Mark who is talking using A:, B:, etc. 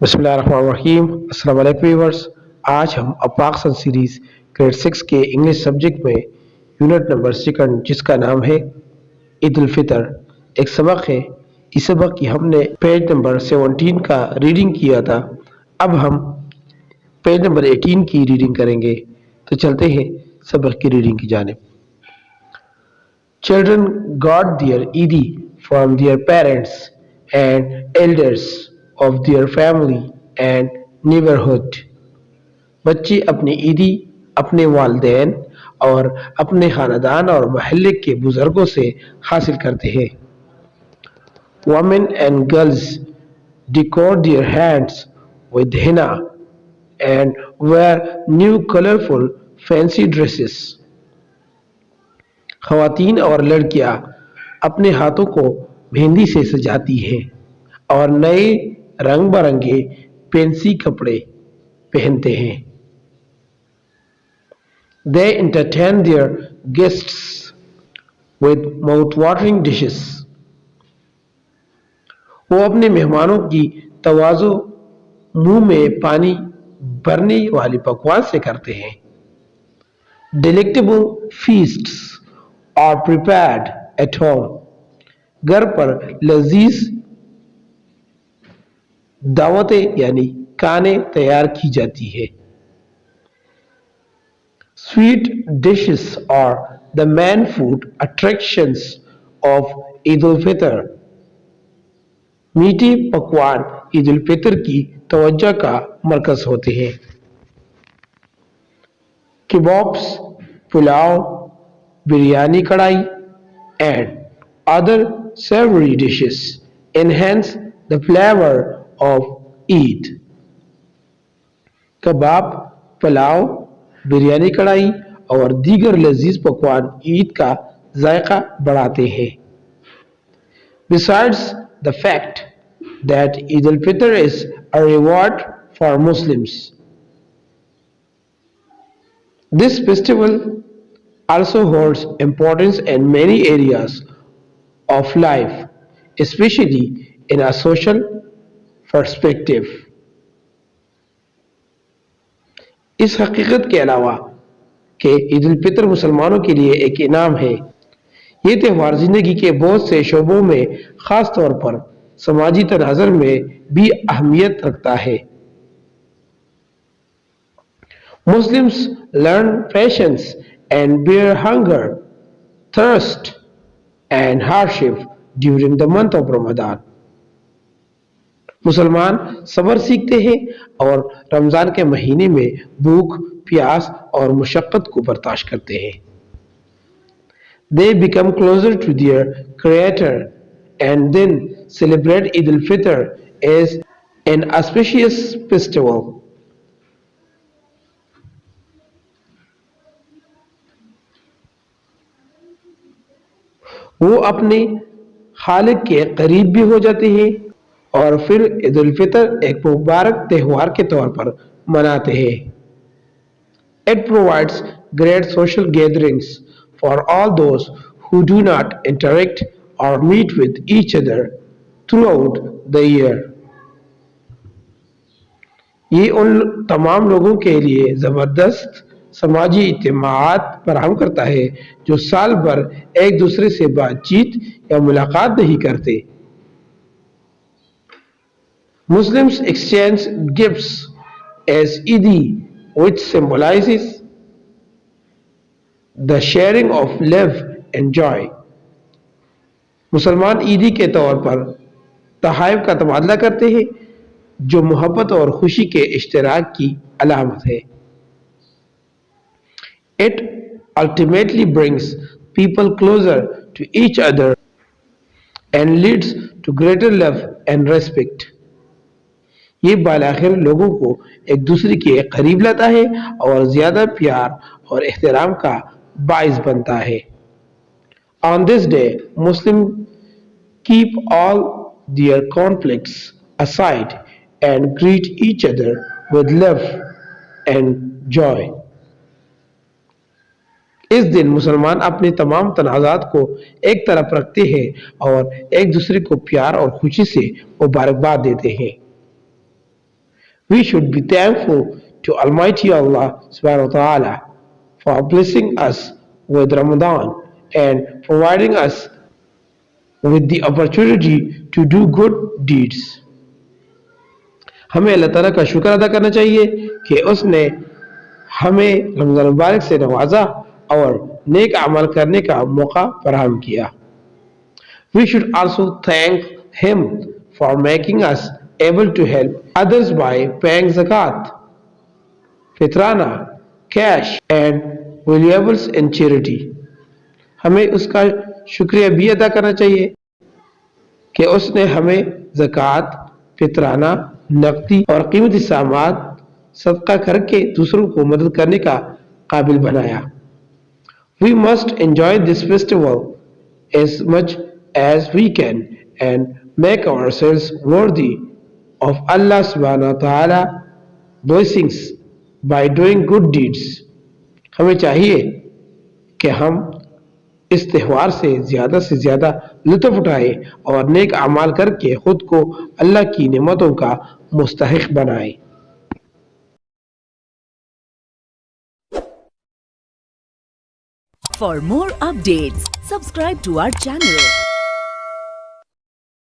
A: بسم اللہ الرحمن الرحیم۔ السلام علیکم ویورز، آج ہم پاکستان سیریز گریڈ 6 کے انگلش سبجیکٹ میں یونٹ نمبر 2 جس کا نام ہے عید الفطر ایک سبق ہے۔ اس سبق کی ہم نے پیج نمبر 17 کا ریڈنگ کیا تھا، اب ہم پیج نمبر 18 کی ریڈنگ کریں گے۔ تو چلتے ہیں سبق کی ریڈنگ کی جانب۔ Children got their Eid from their parents and elders of their family and neighborhood. بچے اپنی عیدی اپنے والدین اور اپنے خاندان اور محلے کے بزرگوں سے حاصل کرتے ہیں۔ Women and girls decor their hands with henna and wear new colorful fancy dresses. خواتین اور لڑکیاں اپنے ہاتھوں کو مہندی سے سجاتی ہیں اور نئے رنگ برنگے فینسی کپڑے پہنتے ہیں۔ They entertain their guests with mouth-watering dishes. وہ اپنے مہمانوں کی توازو منہ میں پانی بھرنے والی پکوان سے کرتے ہیں۔ Delectable feasts are prepared at home. گھر پر لذیذ دعوتیں یعنی کھانے تیار کی جاتی ہے۔ Sweet dishes are the main food attractions of عید الفطر. میٹھے پکوان عید الفطر کی توجہ کا مرکز ہوتے ہیں۔ کبابس، پلاؤ، بریانی کڑھائی and other savory dishes enhance the flavor of Eid. کباب، پلاؤ، بریانی کڑھائی اور دیگر لذیذ پکوان عید کا ذائقہ بڑھاتے ہیں۔ Besides the fact that Eid al-Fitr is a reward for Muslims, this festival also holds importance in many areas of life, especially in a social perspective. اس حقیقت کے علاوہ کہ عید الفطر مسلمانوں کے لیے ایک انعام ہے، یہ تہوار زندگی کے بہت سے شعبوں میں خاص طور پر سماجی تناظر میں بھی اہمیت رکھتا ہے۔ Muslims learn patience and bear hunger, thirst and hardship during the month of Ramadan. مسلمان صبر سیکھتے ہیں اور رمضان کے مہینے میں بھوک، پیاس اور مشقت کو برداشت کرتے ہیں۔ They become closer to their Creator and then celebrate Eid al-Fitr as an auspicious festival. وہ اپنے خالق کے قریب بھی ہو جاتے ہیں اور پھر عید الفطر ایک مبارک تہوار کے طور پر مناتے ہیں۔ It provides great social gatherings for all those who do not interact or meet with each other throughout the year. یہ ان تمام لوگوں کے لیے زبردست سماجی اجتماعات فراہم کرتا ہے جو سال بھر ایک دوسرے سے بات چیت یا ملاقات نہیں کرتے۔ Muslims exchange gifts as Eid, which symbolizes the sharing of love and joy. مسلمان عیدی کے طور پر تحائف کا تبادلہ کرتے ہیں جو محبت اور خوشی کے اشتراک کی علامت ہے۔ It ultimately brings people closer to each other and leads to greater love and respect. یہ بالآخر لوگوں کو ایک دوسرے کے قریب لاتا ہے اور زیادہ پیار اور احترام کا باعث بنتا ہے۔ On this day, Muslims keep all their conflicts aside and greet each other with love and joy. اس دن مسلمان اپنے تمام تنازعات کو ایک طرف رکھتے ہیں اور ایک دوسرے کو پیار اور خوشی سے مبارکباد دیتے ہیں۔ We should be thankful to Almighty Allah subhanahu wa ta'ala for blessing us with Ramadan and providing us with the opportunity to do good deeds. ہمیں اللہ تعالیٰ کا شکر ادا کرنا چاہیے کہ اس نے ہمیں رمضان مبارک سے نوازا اور نیک اعمال کرنے کا موقع فراہم کیا. We should also thank him for making us able to help others by paying zakat, fitrana, cash and valuables in charity. ہمیں اس کا شکریہ بھی ادا کرنا چاہیے کہ اس نے ہمیں زکوٰۃ، فطرانہ، نقدی اور قیمتی سامات صدقہ کر کے دوسروں کو مدد کرنے کا قابل بنایا. We must enjoy this festival as much as we can and make ourselves worthy of Allah subhanahu wa ta'ala blessings by doing good deeds. ہمیں چاہیے کہ ہم اس تہوار سے زیادہ لطف اٹھائیں اور نیک اعمال کر کے خود کو اللہ کی نعمتوں کا مستحق بنائیں.
B: For more updates, subscribe to our channel